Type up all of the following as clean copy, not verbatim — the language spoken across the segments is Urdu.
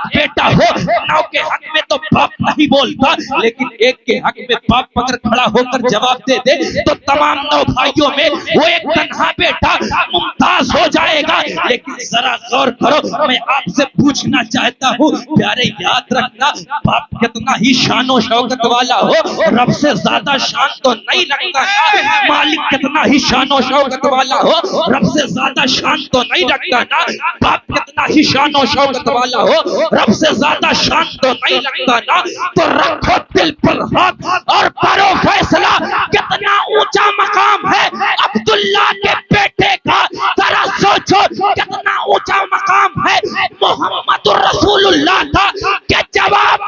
ایک بیٹا ہو، 9 کے حق میں تو باپ نہیں بولتا، لیکن ایک کے حق میں باپ اگر کھڑا ہو کر جواب دے دے تو تمام 9 بھائیوں میں وہ ایک تنہا بیٹا ممتاز ہو جائے گا۔ لیکن ذرا غور کرو، میں آپ سے پوچھنا چاہتا ہوں پیارے، یاد رکھنا باپ کتنا ہی شان و شوکت والا ہو، رب سے زیادہ شان تو نہیں رکھتا نا۔ مالک کتنا ہی شان و شوکت والا ہو، رب سے زیادہ شان تو نہیں رکھتا نا۔ باپ کتنا ہی شان و شوکت والا ہو، رب سے زیادہ شان تو نہیں رکھتا نا۔ تو رکھو دل پر ہاتھ اور کرو فیصلہ، کتنا اونچا مقام ہے عبداللہ کے بیٹے کا، ذرا سوچو کتنا اونچا مقام ہے محمد رسول اللہ کا، کہ جواب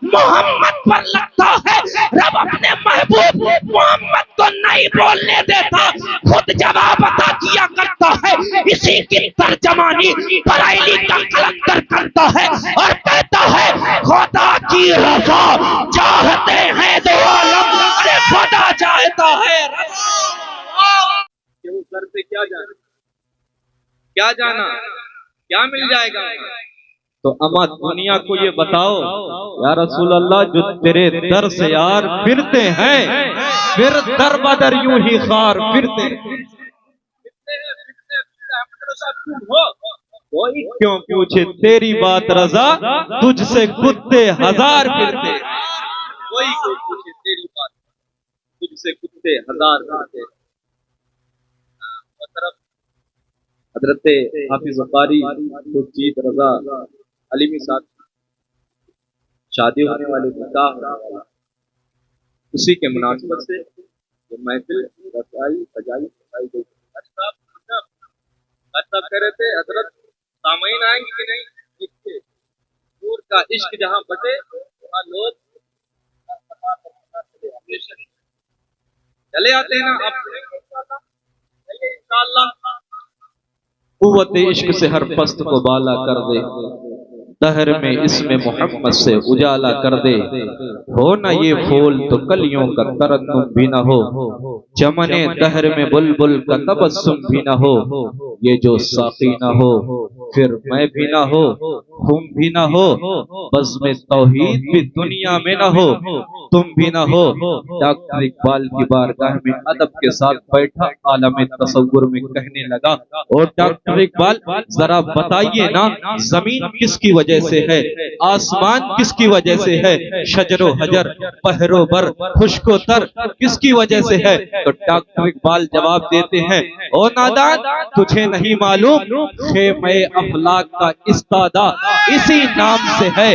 محمد پر لگتا ہے، رب اپنے محبوب محمد کو نہیں بولنے دیتا، خود جواب عطا کیا کرتا ہے۔ اسی کی ترجمانی برائیلی کا قلندر کرتا ہے اور کہتا ہے خدا کی رضا چاہتے ہیں دو عالم، ارے خدا چاہتا ہے کہ وہ سر سے کیا جانا، کیا جانا، کیا مل جائے گا۔ تو اما دنیا کو یہ بتاؤ یا رسول اللہ، جو تیرے در سے یار پھرتے ہیں، پھر در بدر یوں ہی خار پھرتے ہیں، کوئی کیوں پوچھے تیری بات رضا، تجھ سے کتے ہزار پھرتے ہیں، کوئی پوچھے تیری بات، تجھ سے کتے ہزار پھرتے ہیں۔ حضرت حافظ قاری خورشید رضا علیمی صاحب شادی ہونے والے نکاح ہونے والا، اسی کے مناسبت سے یہ محفل رسائی سجائی گئی۔ صاحب کہہ رہے تھے حضرت سامعین آئیں گے کہ نہیں، دیکھتے نور کا عشق جہاں بٹے وہاں لوگ چلے آتے ہیں نا، آپ انشاءاللہ قوت عشق سے ہر پست کو بالا کر دے، دہر میں اس میں محمد سے اجالا کر دے، ہو نہ یہ پھول تو کلیوں کا ترنم بھی نہ ہو، چمن دہر میں بلبل کا تبسم بھی نہ ہو، یہ جو ساقی نہ ہو پھر میں بھی نہ ہو، تم بھی نہ ہو، بزم توحید بھی دنیا میں نہ ہو، تم بھی نہ ہو۔ ڈاکٹر اقبال کی بارگاہ میں ادب کے ساتھ بیٹھا عالم تصور میں کہنے لگا، اور ڈاکٹر اقبال ذرا بتائیے نا، زمین کس کی وجہ سے ہے، آسمان کس کی وجہ سے ہے، شجر و حجر بحر و بر خشک و تر کس کی وجہ سے ہے؟ تو ڈاکٹر اقبال جواب دیتے ہیں، او نادان تجھے نہیں معلوم، خیمہ افلاک کا استادہ اسی نام سے ہے،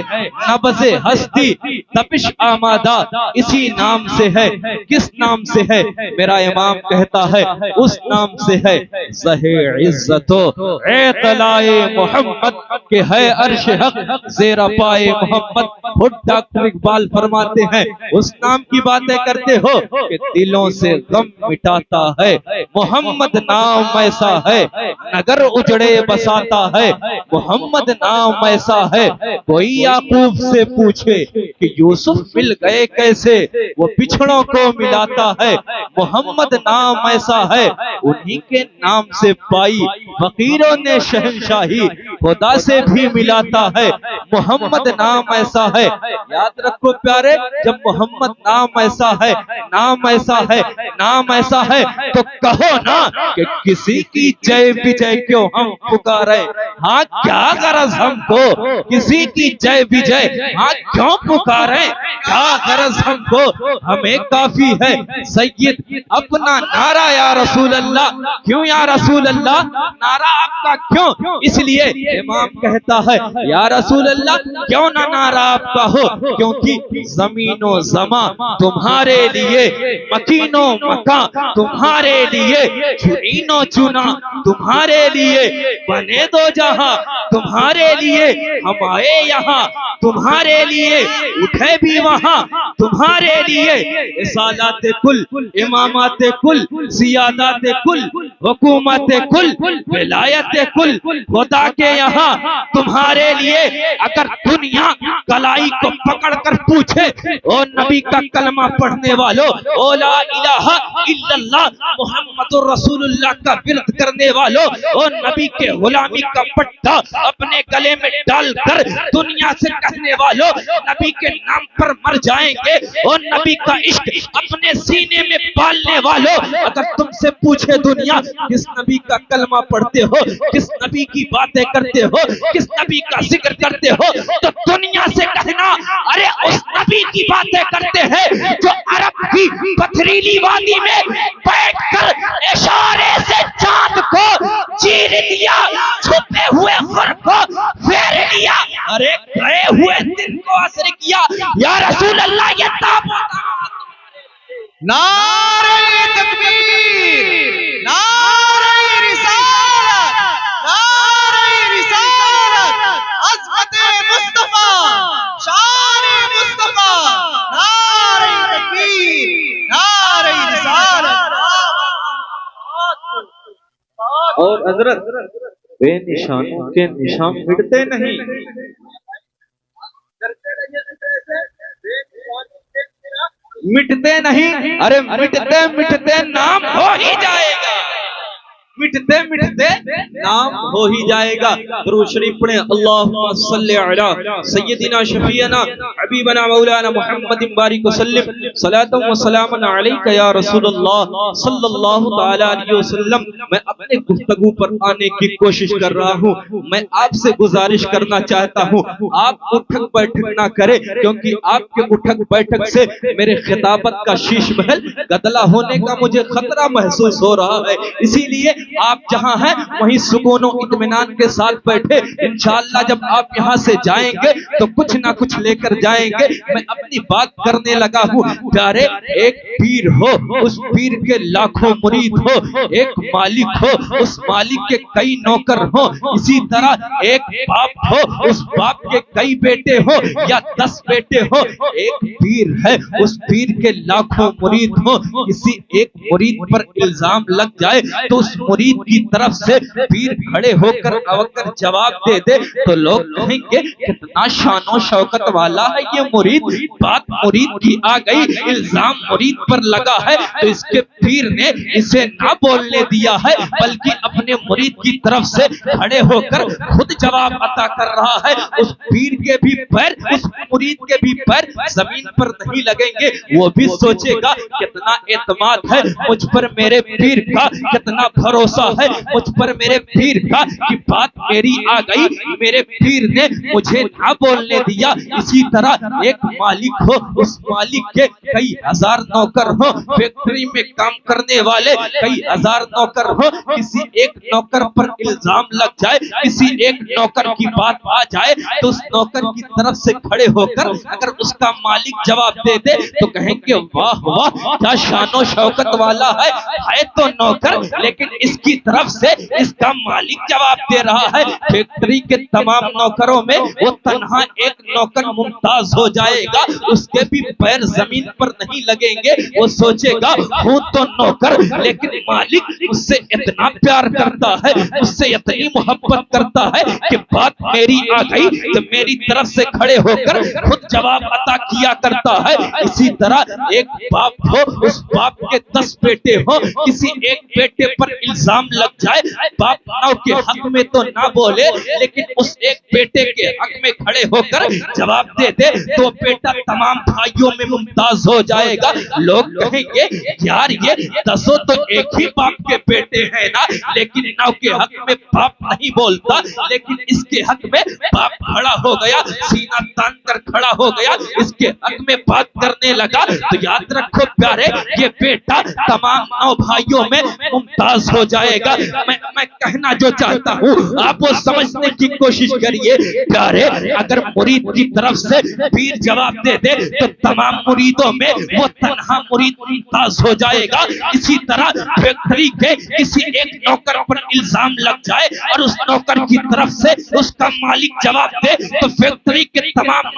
نبض ہستی تپش آمادہ اسی نام سے ہے، کس نام سے ہے؟ میرا امام کہتا ہے اس نام سے ہے، زہ عزتو اعتلاء محمد کہ ہے عرش حق زیر پائے محمد۔ خود ڈاکٹر اقبال فرماتے ہیں اس نام کی باتیں کرتے ہو کہ دلوں سے غم مٹاتا ہے، محمد نام ایسا ہے نگر اجڑے بساتا ہے، محمد نام ایسا ہے کوئی یعقوب سے پوچھے کہ یوسف مل گئے کیسے، وہ بچھڑوں کو ملاتا ہے، محمد نام ایسا ہے انہی کے نام سے پائی فقیروں نے شہنشاہی، خدا سے بھی ملاتا ہے، محمد نام ایسا ہے۔ یاد رکھو پیارے، جب محمد نام ایسا ہے، نام ایسا ہے، نام ایسا ہے تو کہو نا کہ کسی کی جے بجے کیوں ہم پکارے، ہاں کیا غرض ہم کو کسی کی جے بجے، ہاں کیوں پکارے، کیا غرض ہم کو، ہمیں کافی ہے سید اپنا نعرہ یا رسول اللہ۔ کیوں یا رسول اللہ نعرہ آپ کا کیوں؟ اس لیے امام کہتا ہے یا رسول اللہ کیوں نہ نعرہ آپ کا ہو، کیونکہ زمین و زمان تمہارے لیے، مکین و مکان تمہارے لیے، چنین و چنا تمہارے لیے، بنے دو جہاں تمہارے لیے، ہم آئے یہاں تمہارے لیے، اٹھے بھی وہاں تمہارے لیے رسالات کل، امامات کل، سیادات کل، حکومت کل، ولایت کل، خدا کے یہاں تمہارے لیے اگر دنیا کلائی کو پکڑ کر پوچھے او نبی کا کلمہ پڑھنے والوں، او لا الہ الا اللہ محمد رسول اللہ کا ورد کرنے والوں، او نبی کے غلامی کا پٹا اپنے گلے میں ڈال کر دنیا سے کہنے والوں نبی کے نام پر مر جائیں گے، اور نبی کا عشق اپنے سینے میں پالنے والوں، اگر تم سے پوچھے دنیا کس نبی کا کلمہ پڑھتے ہو، کس نبی کی باتیں کرتے ہو، کس نبی کا ذکر کرتے ہو، تو دنیا سے کہنا ارے اس نبی کی باتیں کرتے ہیں جو عرب کی پتھریلی وادی میں بیٹھ کر اشارے سے چاند کو چیر لیا، چھپے ہوئے خور کو پھیر لیا، ارے گئے ہوئے دن کو اثر کیا۔ یا رسول اللہ یہ تابوت نعرہ تکبیر، نعرہ رسالت، نعرہ رسالت، عظمت مصطفیٰ، شان مصطفیٰ، نعرہ تکبیر، نعرہ رسالت۔ اور حضرت بے نشانوں کے نشان مٹتے نہیں، مٹتے نہیں، ارے مٹتے مٹتے نام ہو ہی جائے گا، مٹتے مٹتے نام ہو ہی جائے گا۔ درود شریف پڑھیں، اللہم صلی علی سیدنا شفیعنا حبیبنا مولانا محمد بارک وسلم، صلاۃ و سلام علیک یا رسول اللہ صلی اللہ تعالی علیہ وسلم۔ میں اپنے گفتگو پر آنے کی کوشش کر رہا ہوں، میں آپ سے گزارش کرنا چاہتا ہوں آپ اٹھک بیٹھک نہ کریں، کیونکہ آپ کے اٹھک بیٹھک سے میرے خطابت کا شیش محل گدلا ہونے کا مجھے خطرہ محسوس ہو رہا ہے، اسی لیے آپ جہاں ہیں وہیں سکون و اطمینان کے ساتھ بیٹھے، انشاءاللہ جب آپ یہاں سے جائیں گے تو کچھ نہ کچھ لے کر جائیں گے۔ میں اپنی بات کرنے لگا ہوں، پیارے ایک پیر ہو، اس پیر کے لاکھوں مرید ہو، ایک مالک ہو، اس مالک کے کئی نوکر ہو، اسی طرح ایک باپ ہو، اس باپ کے کئی بیٹے ہو یا 10 بیٹے ہو، ایک پیر ہے، اس پیر کے لاکھوں مرید ہو، کسی ایک مرید پر الزام لگ جائے تو اس مرید کی طرف سے پیر کھڑے ہو کر اوکر جواب دے دے تو لوگ کہیں گے کتنا شان و شوکت والا ہے یہ مرید، بات مرید کی آ گئی، الزام مرید پر لگا ہے تو اس کے پیر نے اسے نہ بولنے دیا ہے بلکہ اپنے مرید کی طرف سے کھڑے ہو کر خود جواب عطا کر رہا ہے۔ اس پیر کے بھی پیر، اس مرید کے بھی پیر زمین پر نہیں لگیں گے، وہ بھی سوچے گا کتنا اعتماد ہے مجھ پر میرے پیر کا، کتنا بھروسہ ہے مجھ پر میرے پیر کا کہ بات میری آ گئی، میرے پیر نے مجھے نہ بولنے دیا۔ اسی طرح ایک مالک ہو، اس مالک کے کئی ہزار نوکر ہو، فیکٹری میں کام کرنے والے کئی ہزار نوکر ہو، کسی ایک نوکر پر الزام لگ جائے، کسی ایک نوکر کی بات آ جائے تو اس نوکر کی طرف سے کھڑے ہو کر اگر اس کا مالک جواب دے دے تو کہیں گے واہ واہ کیا شان و شوکت والا ہے تو نوکر لیکن اس کی طرف سے اس کا مالک جواب دے رہا ہے۔ فیکٹری کے تمام نوکروں میں وہ تنہا ایک نوکر ممتاز ہو جائے گا، اس کے بھی پیر زمین پر نہیں لگیں گے، وہ سوچے گا ہوں تو نوکر لیکن مالک اس سے اتنا پیار کرتا ہے، اس سے اتنی محبت کرتا ہے کہ بات میری آ گئی تو میری طرف سے کھڑے ہو کر خود جواب عطا کیا کرتا ہے۔ اسی طرح ایک باپ ہو، اس باپ کے 10 بیٹے ہو، کسی ایک بیٹے پر الزام لگ جائے، باپ نو کے حق میں تو نہ بولے لیکن اس ایک بیٹے کے حق میں کھڑے ہو کر جواب دے دے تو بیٹا تمام بھائیوں میں ممتاز ہو جائے گا۔ لوگ کہیں گے یار یہ 10 تو ایک ہی باپ کے بیٹے ہیں نا، لیکن نو کے حق میں باپ نہیں بولتا، لیکن اس کے حق میں باپ کھڑا ہو گیا، سینہ تان کر کھڑا ہو گیا، اس کے حق میں بات کرنے لگا۔ تو یاد رکھو پیارے یہ بیٹا تمام 9 بھائیوں میں ممتاز ہو جائے گا۔ میں کہنا جو چاہتا ہوں آپ وہ سمجھنے کی کوشش کریے پیارے، اگر مرید کی طرف سے پیر جواب دے دے تو تمام مریدوں میں وہ تنہا مرید ممتاز ہو جائے گا۔ اسی طرح فیکٹری کے کسی ایک نوکر پر الزام لگ جائے اور اس نوکر کی طرف سے اس کا مالک جواب دے تو فیکٹری کے تمام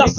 10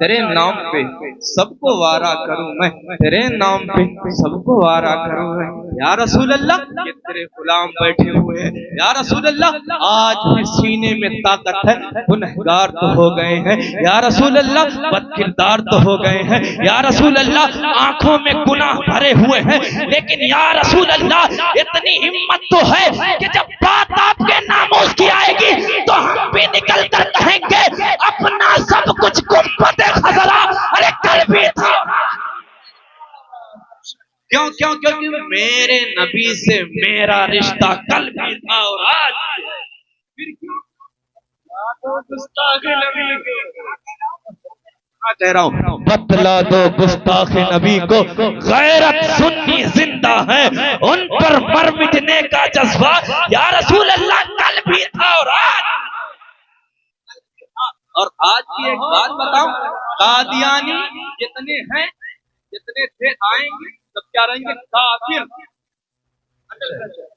تیرے نام پہ سب کو وارا کروں میں، تیرے نام پہ سب کو وارا کروں میں۔ یا رسول اللہ یہ تیرے غلام بیٹھے ہوئے ہیں، یا رسول اللہ آج بھی سینے میں طاقت ہے، گنہگار تو ہو گئے ہیں، یا رسول اللہ بد کردار تو ہو گئے ہیں، یا رسول اللہ آنکھوں میں گناہ بھرے ہوئے ہیں، لیکن یا رسول اللہ اتنی ہمت تو ہے کہ جب بات آپ کے ناموس کی آئے گی تو ہم بھی نکل کر کہیں گے اپنا سب کچھ گنبد خزرہ ارے کل بھی تھا۔ کیوں کیوں کیونکہ میرے نبی سے میرا رشتہ کل بھی تھا اور آج پھر کیوں گستاخ نبی کہہ رہا ہوں، بتلا دو گستاخ نبی کو غیرت سنی زندہ ہے، ان پر مر مٹنے کا جذبہ یا رسول اللہ کل بھی تھا اور آج کی ایک بات بتاؤں، قادیانی جتنے ہیں جتنے تھے آئیں گے سب کیا رہیں گے؟ کافر۔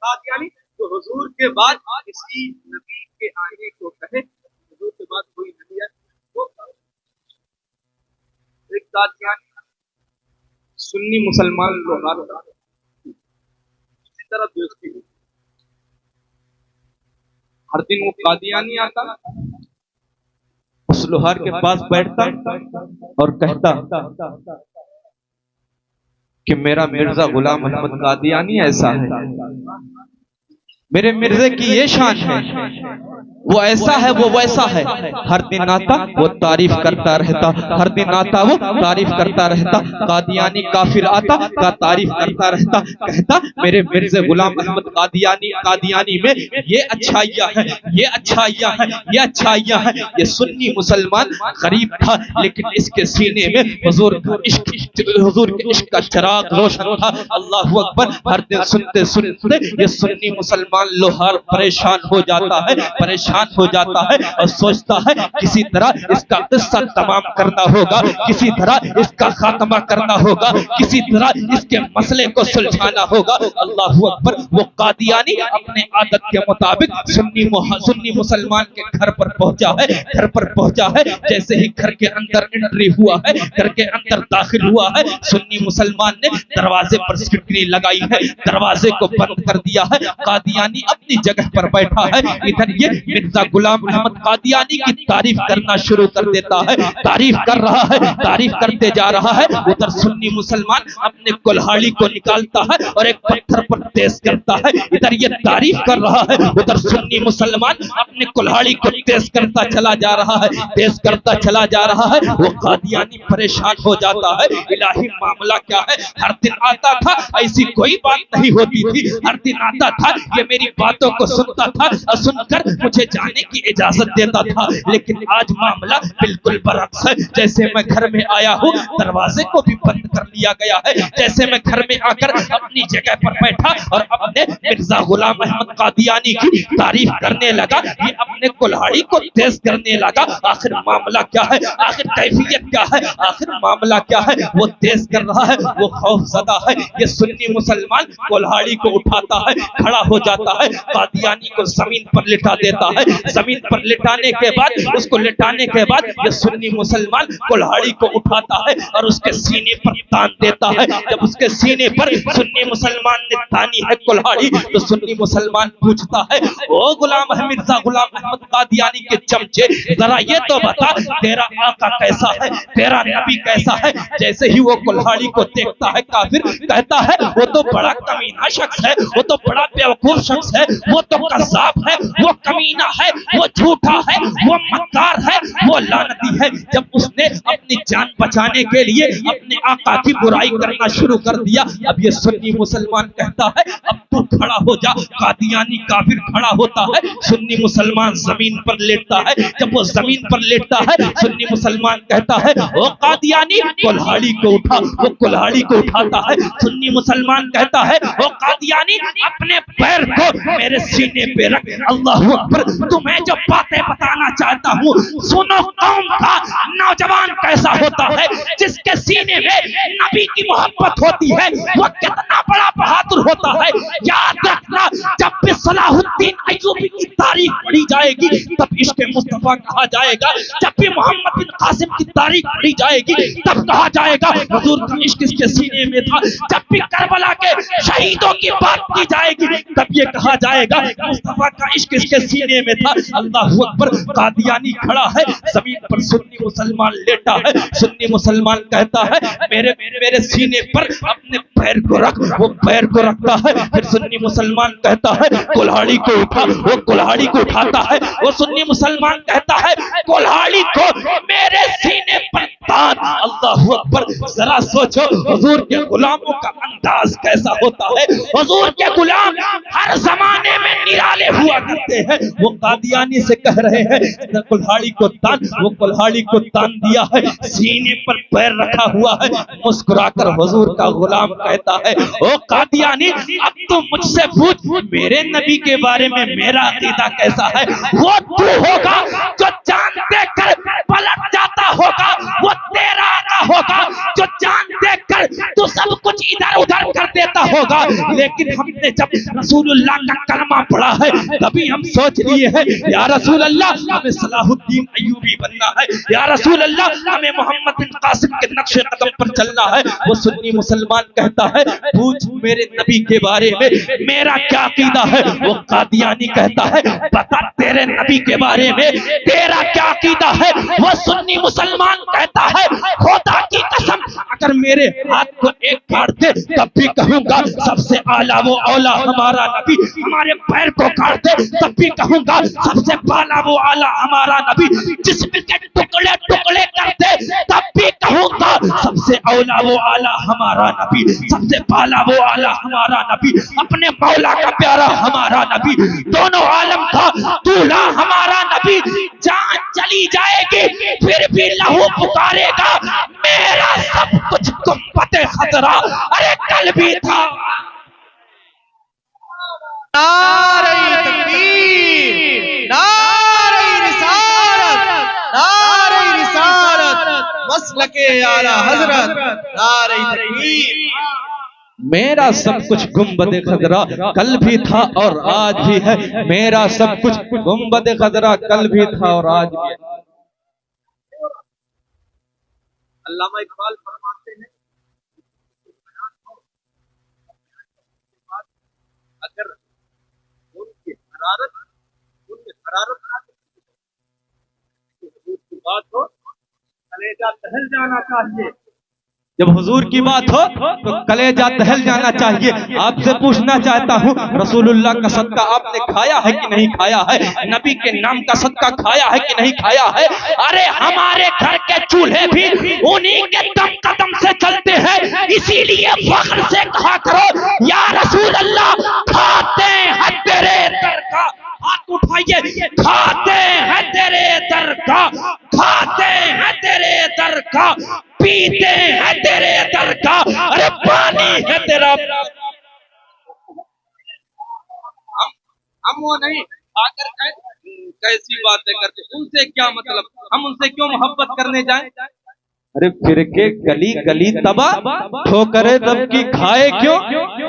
قادیانی تو حضور کے بعد کسی نبی کے آنے کو کہے، حضور کے بعد کوئی نبی ہے وہ ایک قادیانی سنی مسلمان لوگ اسی طرح دوستی ہر دن وہ قادیانی آتا اس لوہار کے پاس بیٹھتا اور کہتا کہ میرا مرزا غلام احمد قادیانی ایسا ہے، میرے مرزے کی یہ شان ہے، وہ ایسا ہے وہ ویسا ہے، ہر دن آتا وہ تعریف کرتا رہتا، ہر دن آتا وہ تعریف کرتا رہتا، قادیانی کافر آتا کا تعریف کرتا رہتا، کہتا میرے مرزا غلام احمد قادیانی میں یہ اچھائیاں ہیں، یہ اچھائیاں ہیں، یہ اچھائیاں ہیں۔ یہ سنی مسلمان غریب تھا لیکن اس کے سینے میں حضور کے عشق کا چراغ روشن تھا۔ اللہ اکبر۔ ہر دن سنتے سنتے یہ سنی مسلمان لوہار پریشان ہو جاتا ہے، پریشان ہو جاتا ہے اور سوچتا ہے کسی طرح اس کا قصہ تمام کرنا ہوگا، کسی طرح اس کا خاتمہ کرنا ہوگا، کسی طرح اس کے مسئلے کو سلجھانا ہوگا۔ اللہ اکبر۔ وہ قادیانی اپنے عادت کے مطابق سنی مسلمان کے گھر پر پہنچا ہے، گھر پر پہنچا ہے، جیسے ہی گھر کے اندر انٹری ہوا ہے، گھر کے اندر داخل ہوا ہے، سنی مسلمان نے دروازے پر سکڑی لگائی ہے، دروازے کو بند کر دیا ہے، قادیانی اپنی جگہ پر بیٹھا ہے، ادھر یہ مرزا غلام احمد قادیانی کی تعریف کرنا شروع کر دیتا ہے، تعریف کر رہا ہے، تعریف کرتے جا رہا ہے۔ ادھر سنی مسلمان اپنے کلہاڑی کو نکالتا ہے اور ایک پتھر پر تیز کرتا ہے، ادھر یہ تعریف کر رہا ہے، ادھر سنی مسلمان اپنے کلہاڑی کو تیز کرتا چلا جا رہا ہے، تیز کرتا چلا جا رہا ہے۔ وہ قادیانی پریشان ہو جاتا ہے، الہی معاملہ کیا ہے؟ ہر دن آتا تھا ایسی کوئی بات نہیں ہوتی تھی، ہر دن آتا تھا یہ میری باتوں کو سنتا تھا اور سن کر مجھے جانے کی اجازت دیتا تھا، لیکن آج معاملہ بالکل برعکس ہے۔ جیسے میں گھر میں آیا ہوں دروازے کو بھی بند کر لیا گیا ہے، جیسے میں گھر میں آ کر اپنی جگہ پر بیٹھا اور اپنے مرزا غلام احمد قادیانی کی تعریف کرنے لگا، یہ اپنے کلہاڑی کو تیز کرنے لگا۔ آخر معاملہ کیا ہے؟ آخر کیفیت کیا ہے؟ آخر معاملہ کیا ہے؟ وہ تیز کر رہا ہے، وہ خوف زدہ ہے۔ یہ سنی مسلمان کلہاڑی کو اٹھاتا ہے، کھڑا ہو جاتا ہے، قادیانی کو زمین پر لٹا دیتا ہے، زمین پر لٹانے کے بعد اس کو لٹانے کے بعد یہ سنی مسلمان کلہاڑی کو اٹھاتا ہے اور اس کے سینے پر تان دیتا ہے۔ جب اس کے سینے پر سنی مسلمان نے تانی ہے کلہاڑی تو سنی مسلمان پوچھتا ہے او مرزا غلام احمد قادیانی کے چمچے، ذرا یہ تو بتا تیرا آقا کیسا ہے، تیرا نبی کیسا ہے؟ جیسے ہی وہ کلہاڑی کو دیکھتا ہے کافر کہتا ہے وہ تو بڑا کمینہ شخص ہے، وہ تو بڑا بیوقوف شخص ہے، وہ تو قذاب ہے، وہ کمینہ ہے، وہ جھوٹا ہے، وہ مکار ہے، وہ لعنتی ہے۔ جب اس نے اپنی جان بچانے کے لیے اپنے آقا کی برائی کرنا شروع کر دیا، اب یہ سنی مسلمان کہتا ہے اب تو کھڑا ہو جا۔ قادیانی کافر کھڑا ہوتا ہے، سنی مسلمان زمین پر لیٹتا ہے۔ جب وہ زمین پر لیٹتا ہے سنی مسلمان کہتا ہے او قادیانی کلہاڑی کو اٹھا، وہ کلہاڑی کو اٹھاتا ہے۔ سنی مسلمان کہتا ہے او قادیانی اپنے پیر کو میرے سینے پہ رکھ۔ اللہ اکبر۔ تمہیں جو باتیں بتانا چاہتا ہوں سنو، قوم کا نوجوان کیسا ہوتا ہے جس کے سینے میں نبی کی محبت ہوتی ہے، وہ کتنا بڑا بہادر ہوتا ہے۔ یاد رکھنا جب بھی صلاح الدین ایوبی کی تاریخ پڑھی جائے گی تب عشق مصطفیٰ کہا جائے گا. جب بھی محمد بن قاسم کی تاریخ پڑھی جائے گی تب کہا جائے گا حضور کا عشق اس کے سینے میں تھا. جب بھی کربلا کے شہیدوں کی بات کی جائے گی تب یہ کہا جائے گا مصطفیٰ کا عشق اس کے سینے میں تھا. اللہ اکبر. قادیانی کھڑا ہے زمین پر, سنی مسلمان لیٹا ہے. سنی مسلمان کہتا ہے میرے سینے پر اپنے پیر کو رکھ. وہ پیر کو رکھتا ہے. پھر سنی مسلمان کہتا ہے کلہاڑی کو اٹھا. وہ کلہاڑی کو اٹھاتا ہے. وہ سنی مسلمان کہتا ہے کلہاڑی کو میرے سینے پر تان. اللہ اکبر. ذرا سوچو حضور کے غلاموں کا انداز کیسا ہوتا ہے. حضور کے غلام ہر زمانے میں نرالے ہوا کرتے ہیں. وہ قادیانی سے کہہ رہے ہیں کلہاڑی کو تان. وہ کلہاڑی کو تان دیا ہے, سینے پر پیر رکھا ہوا ہے. مسکرا کر حضور کا غلام کہتا ہے او قادیانی اب تو مجھ سے پوچھ میرے نبی کے بارے میں میرا عقیدہ کیسا ہے. وہ تو ہوگا جو جان دے کر پلٹ جاتا ہوگا. وہ تیرا آقا ہوگا جو جان دے کر تو سب کچھ ادھر ادھر کر دیتا ہوگا. لیکن ہم نے جب رسول اللہ کا کلمہ پڑھا ہے تبھی ہم سوچ لیے ہیں یا رسول اللہ ہمیں صلاح الدین ایوبی بننا ہے. یا رسول اللہ ہمیں محمد بن قاسم کے نقش قدم پر چلنا ہے. وہ سنی مسلمان کہتا ہے پوچھ میرے نبی کے بارے میں میرا کیا عقیدہ ہے. وہ قادیانی کہتا ہے بتا تیرے نبی کے بارے میں تیرا کیا عقیدہ ہے. وہ سنی مسلمان کہتا ہے خدا کی قسم اگر میرے ہاتھ کو ایک کاٹ دے تب بھی کہوں گا سب سے اعلیٰ وہ اولا ہمارا نبی. ہمارے پیر کو کاٹ دے تب بھی کہوں گا سب سے بالا وہ اعلیٰ ہمارا نبی. جسم کے ٹکڑے ٹکڑے کر دے تب بھی کہوں گا سب سے اولا وہ اعلیٰ ہمارا نبی. سب سے بالا وہ اعلیٰ ہمارا نبی. اپنے مولا کا پیارا ہمارا نبی. دونوں عالم کا دولا ہمارا نبی. جان چلی جائے گی پھر بھی لہو پکارے گا میرا سب کچھ گنبد خضرا. ارے کل بھی تھا. نعرہ تکبیر, نعرہ رسالت, نعرہ رسالت, مسلک اعلی حضرت, نعرہ تکبیر. میرا سب کچھ گنبد خضرا کل بھی تھا اور آج بھی ہے. میرا سب کچھ گنبد خضرا کل بھی تھا اور آج بھی ہے. علامہ اقبال فرماتے ہیں اگر ان کی حرارت کی بات ہو کلیجہ دہل جانا چاہیے. جب حضور کی بات ہو تو کلیجہ دہل جانا چاہیے. آپ سے پوچھنا چاہتا ہوں رسول اللہ کا صدقہ آپ نے کھایا ہے کہ نہیں کھایا ہے. نبی کے نام کا صدقہ کھایا ہے کہ نہیں کھایا ہے. ارے ہمارے گھر کے چولہے بھی انہی کے دم قدم سے چلتے ہیں. اسی لیے فخر سے کہا کرو یا رسول اللہ کھاتے ہیں تیرے در کا. ہاتھ اٹھائیے. کھاتے ہیں تیرے در کا, کھاتے ہیں تیرے در کا, پیتے ہیں تیرے در کا. ارے پانی ہے تیرا. ہم وہ نہیں آ کر کیسی باتیں کرتے, ان سے کیا مطلب, ہم ان سے کیوں محبت کرنے جائیں. ارے پھر کے گلی گلی تباہ ٹھوکرے دب کی کھائے کیوں.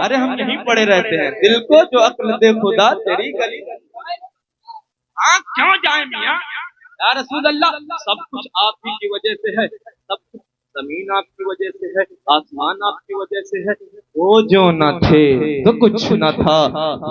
ارے ہم یہیں پڑے رہتے ہیں. دل کو جو عقل دے خدا تیری گلی. ہاں کیوں جائیں میاں. یا رسول اللہ سب کچھ آپ ہی کی وجہ سے ہے. سب کچھ زمین آپ کی وجہ سے ہے, آسمان آپ کی وجہ سے ہے. وہ جو نہ تھے تو کچھ نہ تھا,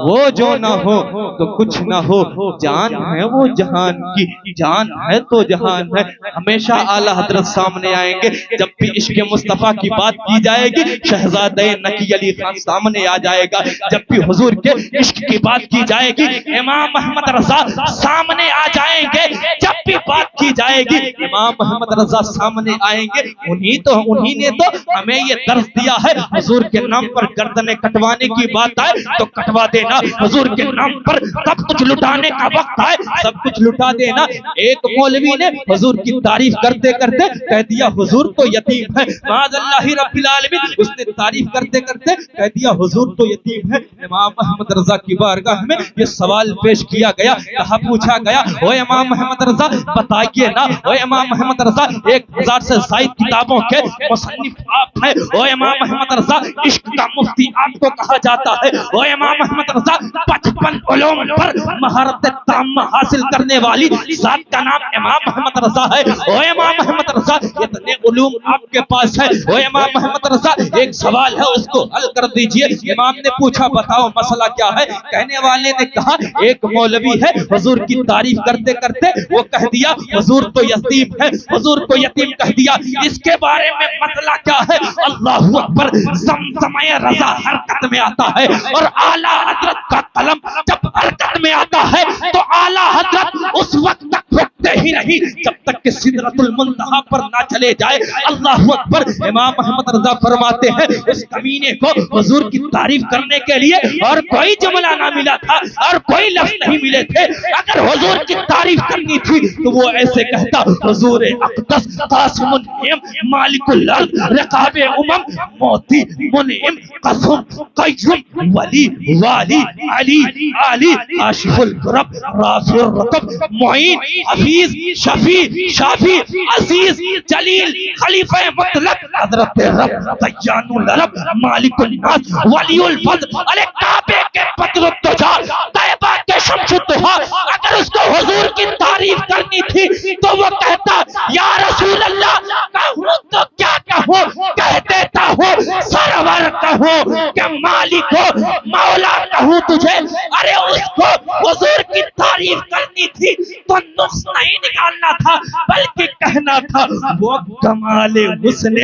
وہ جو نہ ہو تو کچھ نہ ہو. جان ہے وہ جہان کی, جان ہے تو جہان ہے. ہمیشہ اعلیٰ حضرت سامنے آئیں گے. جب بھی عشق مصطفیٰ کی بات کی جائے گی شہزادہ نقی علی خان سامنے آ جائے گا. جب بھی حضور کے عشق کی بات کی جائے گی امام محمد رضا سامنے آ جائیں گے. جب بھی بات کی جائے گی امام محمد رضا سامنے آئیں گے. انہی نے تو ہمیں یہ درس دیا ہے حضور کے نام پر گردنیں کٹوانے کی بات آئے تو کٹوا دینا. حضور کے نام پر سب کچھ لٹانے کا وقت آئے سب کچھ لٹا دینا. ایک مولوی نے حضور کی تعریف کرتے کرتے کہہ دیا حضور تو یتیم ہے. معاذ اللہ رب العالمین. اس نے تعریف کرتے کرتے کہہ دیا حضور تو یتیم ہے. امام محمد رضا کی بارگاہ میں یہ سوال پیش کیا گیا. کہا پوچھا گیا او امام محمد رضا بتائیے نا, او امام محمد رضا 1000 سے زائد کتاب کتابوں کے مصنف آپ ہیں، او امام احمد رضا عشق کا مفتی آپ کو کہا جاتا ہے، او امام احمد رضا 55 علوم پر مہارت تامہ حاصل کرنے والی ذات کا نام امام احمد رضا ہے۔ او امام احمد رضا اتنے علوم آپ کے پاس ہے، او امام احمد رضا ایک سوال ہے اس کو حل کر دیجئے۔ امام نے پوچھا بتاؤ مسئلہ کیا ہے؟ کہنے والے نے کہا ایک مولوی ہے حضور کی تعریف کرتے کرتے وہ کہہ دیا حضور تو یتیم ہے، حضور کو یتیم کہہ دیا، اس کے بارے میں مسئلہ کیا ہے؟ اللہ اکبر، زمزمہ رضا حرکت میں آتا ہے، اور اعلیٰ حضرت کا قلم جب حرکت میں آتا ہے تو اعلیٰ حضرت اس وقت تک رکتے ہی نہیں جب تک کہ سدرۃ المنتہا پر نہ چلے جائے۔ اللہ اکبر، امام احمد رضا فرماتے ہیں اس کمینے کو حضور کی تعریف کرنے کے لیے اور کوئی جملہ نہ ملا تھا اور کوئی لفظ نہیں ملے تھے، اگر حضور کی تعریف کرنی تھی تو وہ ایسے کہتا حضور اقدس قاسم النعم مالک الارض رقاب امم موتی منعم قسم قیوم ولی والی علی علی کاشف الکرب رافع الرکب معین حفیظ شفیع شافی عزیز جلیل خلیفہ مطلق حضرت رب دیان العرب مالک الناس ولی الفضل علی کعبے کے بدر الدجال طیبہ کے شمس الضحیٰ، اگر اس کو حضور کی تعریف کرنی تھی تو وہ کہتا یا رسول اللہ کہوں تو کیا کہوں، کہہ دیتا ہوں سرور کہوں کہ مالک ہو مولا کہوں تجھے۔ ارے اس کو حضور کی تعریف کرنی تھی تو نقص نہیں نکالنا تھا بلکہ کہنا تھا وہ کمال حسن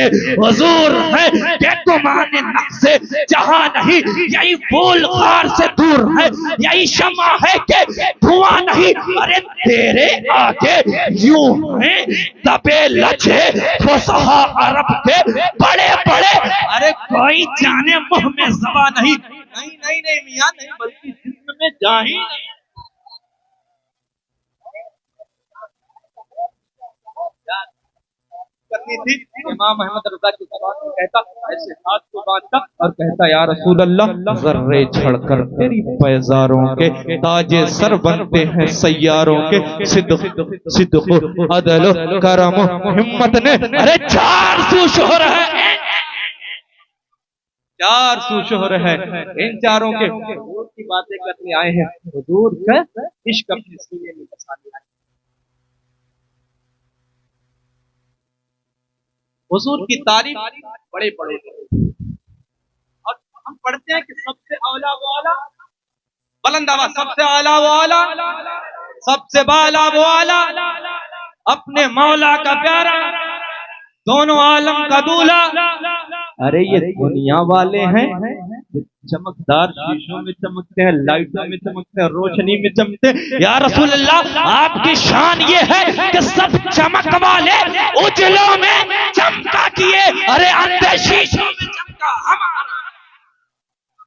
حضور ہے کہ گمان نقص جہاں نہیں، یہی پھول خار سے دور ہے، یہی شمع ہے کہ دھواں نہیں۔ ارے تیرے آگے یوں ہیں دبے لچے فصحا عرب کے بڑے بڑے، ارے کوئی جانے منہ میں زباں نہیں، نہیں میاں نہیں بلکہ جسم میں جاہی نہیں کرنی تھی۔ امام احمد رضا کی زبان میں کہتا ایسے ہاتھ کو باندھتا اور کہتا یا رسول اللہ ذرے جھڑ کر تیری پیزاروں کے تاج سر بنتے ہیں سیاروں کے، صدق صدق عدل کرم ہمت نے، ارے 400 شہر ہے، 400 شہر ہے ان چاروں کے، حضور کی باتیں کرنے آئے ہیں، حضور کا عشق اپنے سینے میں بسانے آئے ہیں۔ حضور کی تعریف بڑے بڑے اور ہم پڑھتے ہیں کہ سب سے اولا والا بلند آواز، سب سے اعلیٰ وہ اعلیٰ، سب سے بالا وہ اعلیٰ، اپنے مولا کا پیارا، دونوں عالم کا دولہا۔ ارے یہ دنیا والے ہیں چمکدار شیشوں میں چمکتے ہیں، لائٹوں میں چمکتے ہیں، روشنی میں چمکتے ہیں۔ یا رسول اللہ آپ کی شان یہ ہے کہ سب چمک والے اجلوں میں چمکا کیے، ارے اندھے شیشوں میں چمکا ہمارا،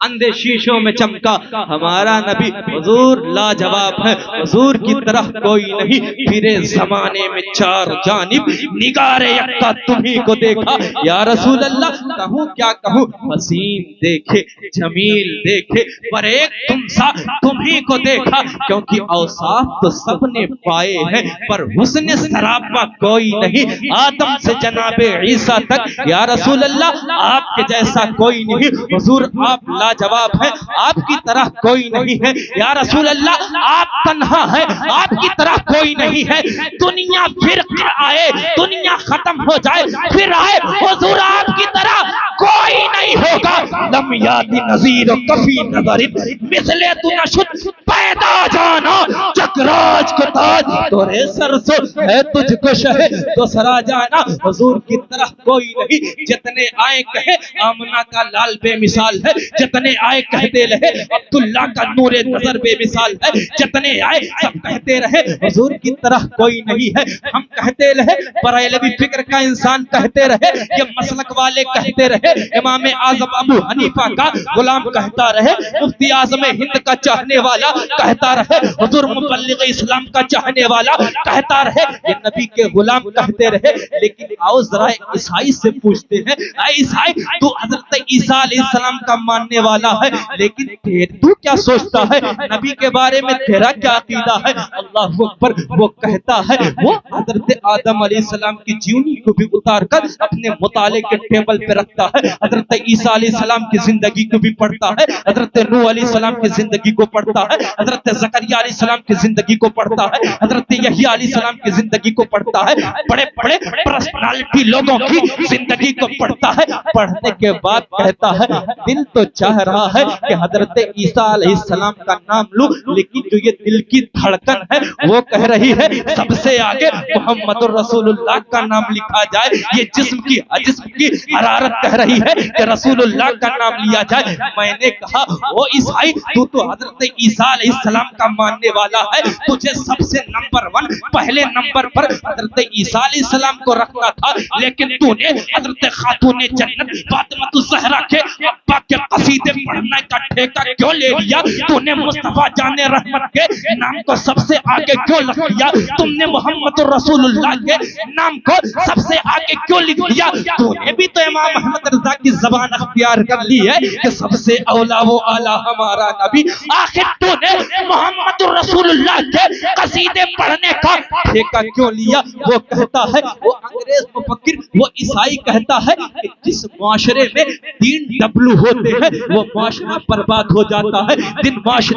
اندھے شیشوں میں چمکا ہمارا نبی۔ حضور لاجواب ہے، حضور کی طرح کوئی نہیں، پھرے زمانے میں چار جانب نگار یکتا تمہیں کو دیکھا۔ یا رسول اللہ کہوں کیا کہوں، حسین دیکھے جمیل دیکھے پر ایک تم سا تمہیں کو دیکھا، کیونکہ اوصاف تو سب نے پائے ہیں پر حسن سراپا کوئی نہیں، آدم سے جناب عیسیٰ تک یا رسول اللہ آپ کے جیسا کوئی نہیں۔ حضور آپ لاجواب ہے، آپ کی طرح کوئی نہیں ہے۔ یا رسول اللہ آپ تنہا ہے، آپ کی طرح کوئی نہیں ہے۔ دنیا پھر آئے، دنیا ختم ہو جائے پھر آئے، حضور آپ کی طرح کوئی نہیں ہوگا۔ لم یاتی نظیر کفی نظر مثل تو نشد پیدا جانا، چکراج کو تاج تورے سر سو ہے تجھ کو شہ تو سرا جانا۔ حضور کی طرح کوئی نہیں، جتنے آئے کہے آمنہ کا لال بے مثال ہے، جتنے آئے کہتے رہے عبداللہ کا نور نظر بے مثال ہے، جتنے آئے سب کہتے رہے حضور کی طرح کوئی نہیں ہے۔ ہم کہتے رہے بریلوی فکر کا انسان کہتے رہے، یہ مسلک والے کہتے رہے، امام اعظم ابو حنیفہ کا غلام کہتا رہے، مفتی اعظم ہند کا چاہنے والا کہتا رہے، حضور مبلغ مبلغ اسلام کا چاہنے والا کہتا رہے، یہ نبی کے غلام کہتے رہے، لیکن آؤ ذرا عیسائی سے پوچھتے ہیں، اے عیسائی تو حضرت عیسیٰ علیہ السلام کا ماننے والا ہے، لیکن تو کیا سوچتا ہے نبی کے بارے میں، تیرا کیا عقیدہ ہے؟ اللہ اکبر، وہ کہتا ہے وہ حضرت آدم علیہ السلام کی جیونی کو بھی اتار کر اپنے مطالعے کے ٹیبل پہ رکھتا ہے، حضرت عیسیٰ علیہ السلام کی زندگی کو بھی پڑھتا ہے، حضرت نوح علیہ السلام کی زندگی کو پڑھتا ہے، حضرت زکریا علیہ السلام کی زندگی کو پڑھتا ہے، حضرت یحییٰ علیہ السلام کی زندگی کو پڑھتا ہے، بڑے بڑے پرسنالٹی لوگوں کی زندگی کو پڑھتا ہے، پڑھنے کے بعد کہتا ہے دل تو چاہ رہا ہے کہ حضرت عیسیٰ علیہ السلام کا نام لوں، لیکن جو یہ دل کی دھڑکن ہے وہ کہہ رہی ہے سب سے آگے محمد رسول اللہ کا نام لکھا جائے، یہ جسم کی حرارت کہہ رہی ہے کہ رسول اللہ کا نام لیا جائے۔ میں نے کہا وہ عیسائی تو حضرت عیسیٰ علیہ السلام کا ماننے والا ہے، تجھے سب سے نمبر 1 پہلے نمبر پر حضرت عیسیٰ علیہ السلام کو رکھنا تھا، لیکن تو نے حضرت خاتون جنت فاطمہ الزہرا کے ابا کے قصیدے پڑھنے کا ٹھیکہ کیوں لے لیا؟ تو نے مصطفیٰ جان رحمت کے نام کو سب سے آگے کیوں لکھ دیا؟ تم نے محمد رسول اللہ کے نام کو سب سے آگے کیوں لکھ دیا؟ تو نے بھی تو امام احمد رضا کی زبان اختیار کر لی ہے کہ سب سے اولا و اعلیٰ ہمارا نبی، آخر تو نے محمد رسول اللہ کے قصیدے پڑھنے کا ٹھیکہ کیوں لیا؟ وہ کہتا ہے، وہ انگریز مفکر، وہ عیسائی کہتا ہے کہ جس معاشرے میں 3 ڈبلو ہوتے ہیں وہ معاشرہ برباد ہو جاتا ہے،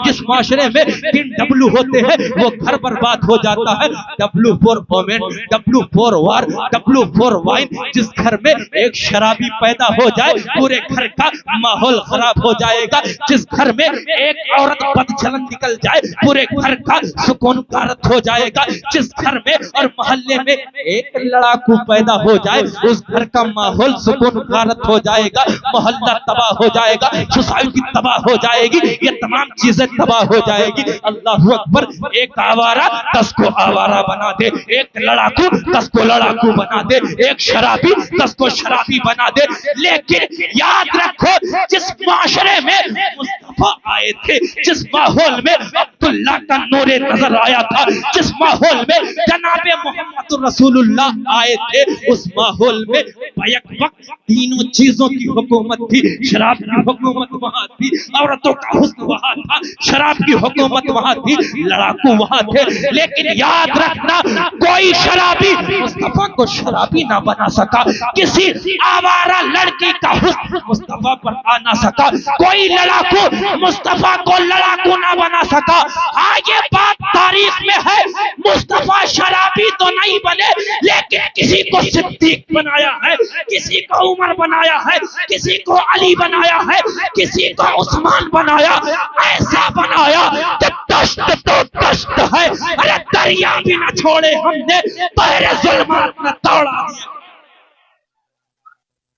جس معاشرے میں 3 ڈبلو ہوتے ہیں وہ گھر برباد ہو جاتا ہے، W for woman, W for war, W for wine. جس گھر میں ایک شرابی پیدا ہو جائے پورے گھر کا ماحول خراب ہو جائے گا، جس گھر میں ایک عورت بدچلن نکل جائے پورے گھر کا سکون غارت ہو جائے گا، جس گھر میں اور محلے میں ایک لڑاکو پیدا ہو جائے اس گھر کا ماحول سکون غارت ہو جائے گا، محلہ تباہ ہو جائے گا، سوسائٹی تباہ ہو جائے گی، یہ تمام چیزیں تباہ ہو جائے گی۔ اللہ اکبر، ایک آوارہ 10 کو آوارہ بنا دے، ایک لڑاکو 10 کو لڑاکو بنا دے، ایک شرابی 10 کو شرابی بنا دے، لیکن یاد رکھو جس معاشرے میں مصطفیٰ آئے تھے، جس ماحول میں عبداللہ کا نور نظر آیا تھا، جس ماحول میں جناب محمد رسول اللہ آئے تھے، اس ماحول میں بیک وقت تینوں چیزوں کی حکومت تھی، شراب کی حکومت وہاں تھی، عورتوں کا حسن وہاں تھا، شراب کی حکومت وہاں تھی، لڑاکو وہاں تھے، لیکن یاد رکھنا کوئی شرابی مصطفیٰ کو شرابی نہ بنا سکا، کسی آوارہ لڑکی کا حسن مصطفیٰ پر آ نہ سکا، کوئی لڑاکو مصطفیٰ کو لڑاکو نہ بنا سکا۔ آگے بات تاریخ میں ہے، مصطفیٰ شرابی تو نہیں بنے لیکن کسی کو صدیق بنایا ہے، کسی کو عمر بنایا ہے، کسی کو علی بنایا ہے، کسی کو عثمان بنایا، ایسا بنایا کہ دشت تو دشت ہے، ارے دریا بھی نہ چھوڑے ہم نے، بحر ظلمات میں دوڑا دیا،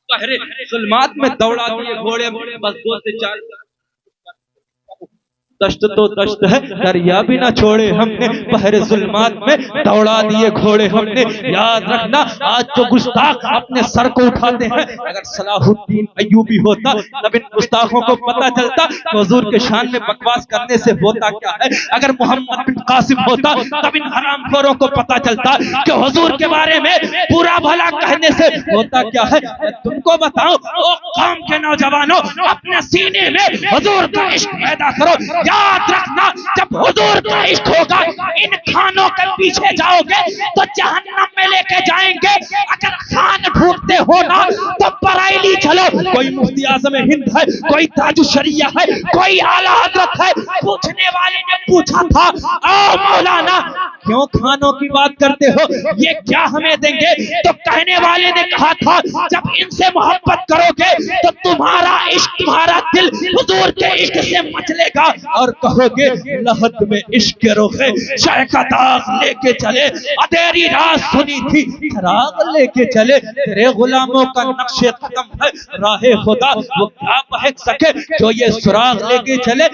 بحر ظلمات میں دوڑا دیے گھوڑے، بس 2 سے 4 دشت تو دشت ہے، دریا بھی نہ چھوڑے ہم نے، بحر ظلمات میں دوڑا دیے گھوڑے ہم نے۔ یاد رکھنا آج جو گستاخ اپنے سر کو اٹھاتے ہیں، اگر صلاح الدین ایوبی ہوتا تب ان گستاخوں کو پتا چلتا کہ حضور کے شان میں بکواس کرنے سے ہوتا کیا ہے، اگر محمد بن قاسم ہوتا تب ان حرام خوروں کو پتا چلتا کہ حضور کے بارے میں برا بھلا کہنے سے ہوتا کیا ہے۔ میں تم کو بتاؤں، او قوم کے نوجوانوں، اپنے سینے میں حضور کا عشق پیدا کرو۔ یاد رکھنا جب حضور کا عشق ہوگا ان خانوں کے پیچھے جاؤ گے تو جہنم میں لے کے جائیں گے، اگر خان ڈھونڈتے ہو نا تو بریلی چلو، کوئی مفتی اعظم ہند ہے، کوئی تاج الشریعہ ہے، کوئی اعلیٰ حضرت ہے، پوچھنے والے نے پوچھا تھا او مولانا کیوں خانوں کی بات کرتے ہو، یہ کیا ہمیں دیں گے؟ تو کہنے والے نے کہا تھا جب ان سے محبت کرو گے تو تمہارا عشق، تمہارا دل حضور کے عشق سے مچلے گا اور کہو گے لحد میں عشق روخے شہ کا داغ لے کے چلے، ادھیری رات سنی تھی چراغ لے کے چلے، تیرے غلاموں کا نقش قدم ہے راہ خدا، وہ کیا بہک سکے جو یہ سراغ لے کے چلے۔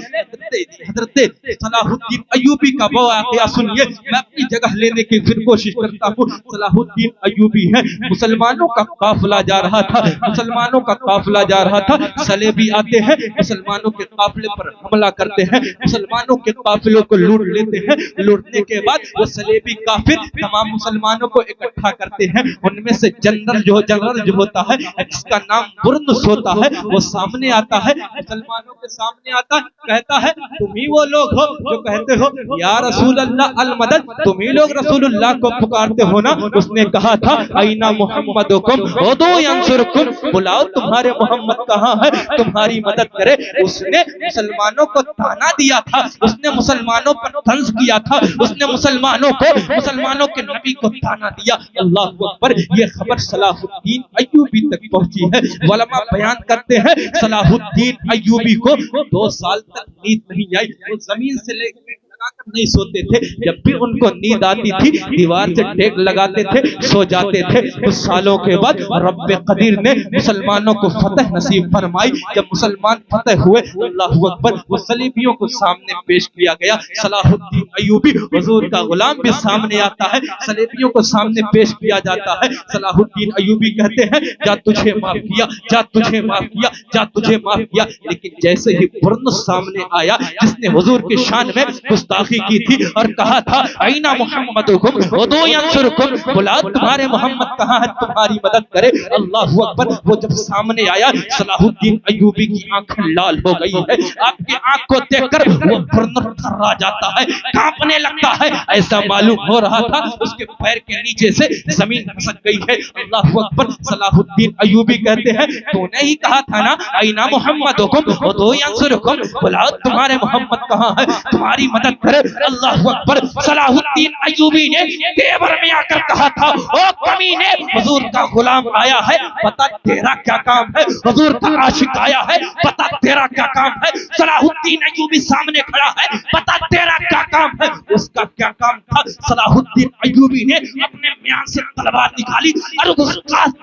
حضرت صلاح الدین ایوبی کا وہ واقعہ سنیے. میں اپنی جگہ لینے کی پھر کوشش کرتا ہوں. صلاح الدین ایوبی ہے, مسلمانوں کا قافلہ جا رہا تھا, مسلمانوں کا قافلہ جا رہا تھا. صلیبی آتے ہیں, مسلمانوں کے قافلے پر حملہ کرتے ہیں, مسلمانوں کے قافلوں کو لوٹ لیتے ہیں. لوٹنے کے بعد وہ صلیبی کافر تمام مسلمانوں کو اکٹھا کرتے ہیں. ان میں سے جنرل جو ہوتا ہے جس کا نام برنس ہوتا ہے وہ سامنے آتا ہے, مسلمانوں کے سامنے آتا ہے, کہتا ہے تم ہی وہ لوگ ہو جو کہتے ہو یا رسول اللہ المدد, تم ہی لوگ رسول اللہ کو پکارتے ہو نا. اس نے کہا تھا اینا محمدکم ودو ینصرکم, بلاؤ تمہارے محمد کہاں ہے تمہاری مدد کرے. اس نے مسلمانوں کو تانا دیا تھا, اس نے مسلمانوں پر طنز کیا تھا, اس نے مسلمانوں کے نبی کو تانا دیا. اللہ اکبر. یہ خبر صلاح الدین ایوبی تک پہنچی ہے. علماء بیان کرتے ہیں صلاح الدین ایوبی کو 2 سال تک نیند نہیں آئی. وہ زمین سے لے لگا کر نہیں سوتے تھے, جب بھی ان کو نیند آتی تھی دیوار سے ٹیک لگاتے تھے, سو جاتے تھے. کچھ سالوں کے بعد رب قدیر نے مسلمانوں کو فتح نصیب فرمائی. جب مسلمان فتح ہوئے اللہ اکبر, وہ صلیبیوں کو سامنے پیش کیا گیا. صلاح الدین ایوبی حضور کا غلام بھی سامنے آتا ہے, صلیبیوں کو سامنے پیش کیا جاتا ہے. صلاح الدین ایوبی کہتے ہیں جا تجھے معاف کیا, جا تجھے معاف کیا, جا تجھے معاف کیا. لیکن جیسے ہی برنس سامنے آیا جس نے حضور کی شان میں گستاخی کی تھی اور کہا تھا اینا محمدکم ودو ینصرکم, بلا تمہارے محمد کہاں ہے تمہاری مدد کرے. اللہ اکبر. وہ جب سامنے آیا صلاح الدین ایوبی کی آنکھ لال ہو گئی ہے. آپ کی آنکھ کو دیکھ کر وہ برنس تھرا جاتا ہے, کانپنے لگتا ہے. ایسا معلوم ہو رہا تھا اس کے پیر کے نیچے سے زمین کھسک گئی ہے. اللہ اکبر. صلاح الدین ایوبی کہتے ہیں تو نے ہی کہا تھا نا اینا محمدکم ودو ینصرکم, بلا تمہارے محمد کہاں ہے تمہاری مدد کرے. اللہ اکبر. صلاح الدین ایوبی نے دیور میں آ کر کہا تھا او کمینے, حضور کا غلام آیا ہے, پتہ تیرا کیا کام ہے, حضور کا عاشق آیا ہے, پتہ تیرا کیا کام ہے. صلاح الدین ایوبی سامنے کھڑا ہے, پتہ تیرا کیا کام ہے. اس کا کیا کام تھا؟ صلاح الدین ایوبی نے اپنے میان سے تلوار نکالی اور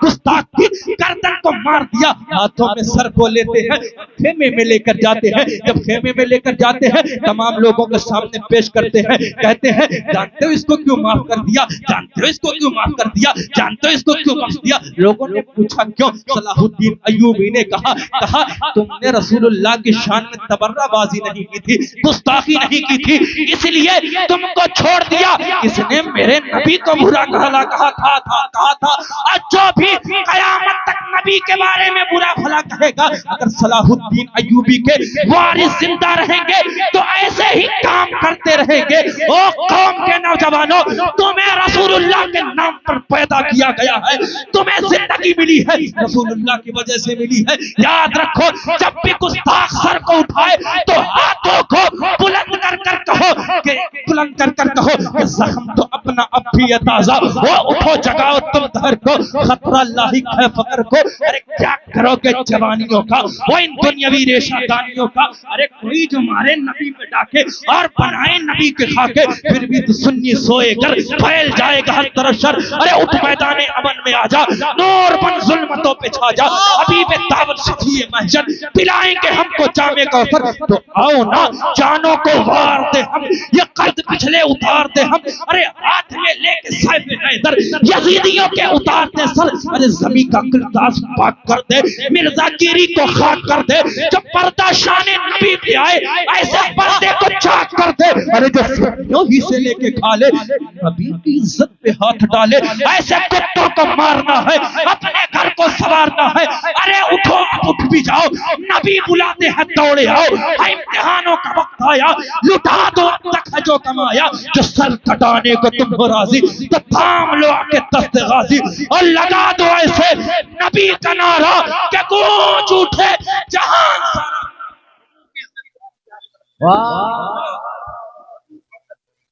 گستاخ کی گردن کو مار دیا. ہاتھوں میں سر کو لیتے ہیں, خیمے میں لے کر جاتے ہیں. جب خیمے میں لے کر جاتے ہیں تمام لوگوں کے سامنے پیش کرتے ہیں, کہتے ہیں جانتے ہو اس کو کیوں معاف کر دیا, جانتے ہو اس کو کیوں معاف کر دیا, جانتے ہو اس کو کیوں بخش دیا. لوگوں نے پوچھا کیوں؟ صلاح الدین ایوبی نے کہا تم نے رسول اللہ کی شان میں تبرہ بازی نہیں کی تھی, گستاخی نہیں کی تھی, اس لیے تم کو چھوڑ دیا. اس نے میرے نبی کو برا کہا تھا, اور جو بھی قیامت تک نبی کے بارے میں برا بھلا کہے گا, اگر صلاح الدین ایوبی کے وارث زندہ رہیں گے تو ایسے ہی کام کرتے رہیں گے. او قوم کے نوجوانوں, تمہیں رسول اللہ کے نام پر پیدا کیا گیا ہے, تمہیں زندگی ملی ہے رسول اللہ کی وجہ سے ملی ہے. یاد رکھو جب بھی گستاخ سر کو اٹھائے تو ہاتھوں کو بلند کر کر کہو کہ زخم تو اپنا اب بھی ہے تازہ, وہ اٹھو جگاؤ تم دھر کو, خطرہ لاحق ہے فقر کو. ارے کیا کرو گے جوانیوں کا, وہ ان دنیاوی ریشہ دانیوں کا. ارے کوئی جو مارے نبی پہ ڈاکے اور بنائے نبی کے خاکے, پھر بھی سنی سوئے کر پھیل جائے گا ہر طرف شر. ارے اٹھ میدان امن میں آ جا, نور بن ظلمتوں پہ چھا جا. حبیب دعوت شفیع محشر پلائیں گے ہم کو جامے کوثر, تو آؤ نا جانوں کو وار دے ہم, یہ قرض پچھلے اتار دے ہم. ارے ہاتھ میں لے کے سیف حیدر یزیدیوں کے اتار دے سر. ارے زمین کا کرداس پاک کر دے, مرزا گیری کو خاک کر دے. جو پردہ شان نبی پہ آئے ایسے پردے کو چاک کر دے. ارے جو سنیوں ہی سے لے کے کھا لے, نبی کی عزت پہ ہاتھ ڈالے, ایسے کتوں کو مارنا ہے, اپنے گھر کو سوارنا ہے. ارے اٹھو اٹھ بھی جاؤ, نبی بلاتے ہیں دوڑے آؤ. امتحانوں کا وقت آیا, لٹا دو اب تک ہے جو کمایا. جو سر کٹانے کو تم ہو راضی تو تھام لو آ کے دست غازی, اور لگا دو ایسے نبی کا نعرہ کہ گونج اٹھے جہان سارا.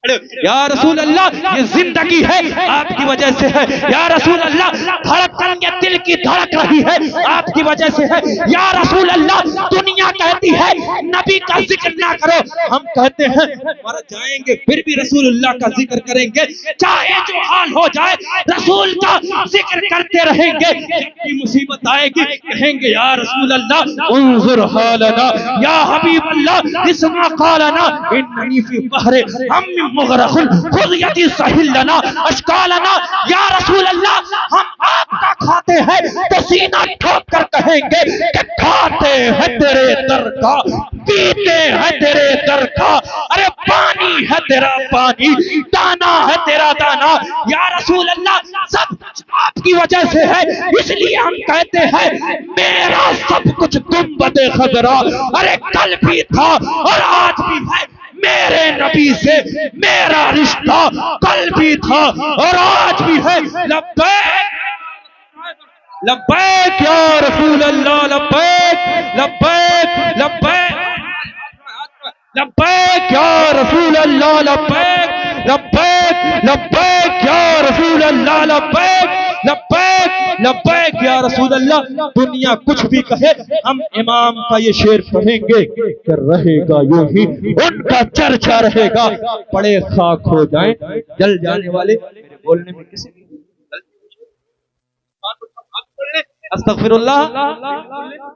یا رسول اللہ یہ زندگی ہے آپ کی وجہ سے ہے، یا رسول اللہ دھڑکن یہ دل کی دھڑک رہی ہے آپ کی وجہ سے ہے، یا رسول اللہ دنیا کہتی ہے نبی کا ذکر نہ کرو، ہم کہتے ہیں مر جائیں گے پھر بھی رسول اللہ کا ذکر کریں گے، چاہے جو حال ہو جائے رسول کا ذکر کرتے رہیں گے، جب بھی مصیبت آئے گی کہیں گے یا رسول اللہ انظر حالنا، یا حبیب اللہ اسمع قالنا اننی فی بحر ہم مغرق خذ یدی سہل لنا اشکالنا، یا رسول اللہ ہم آپ کا کھاتے ہیں تو سینہ ٹھوک کر کہیں گے کہ کھاتے ہیں تیرے در کا، پیتے ہیں تیرے در کا، ارے پانی ہے تیرا پانی، دانا ہے تیرا دانا، یا رسول اللہ سب کچھ آپ کی وجہ سے ہے، اس لیے ہم کہتے ہیں میرا سب کچھ گنبد خضرا، ارے کل بھی تھا اور آج بھی ہے، میرے نبی سے میرا رشتہ کل بھی تھا اور آج بھی ہے، لبیک لبیک یا رسول اللہ، لبیک لبیک لبیک لبیک یا رسول اللہ، لبیک لبیک لبیک یا رسول اللہ، لبیک لبیک لبیک یا رسول اللہ۔ دنیا کچھ بھی کہے ہم امام کا یہ شعر پڑھیں گے کہ رہے گا یوں ہی ان کا چرچا رہے گا، پڑے خاک ہو جائیں جل جانے والے، میرے بولنے میں کسی بھی استغفر اللہ۔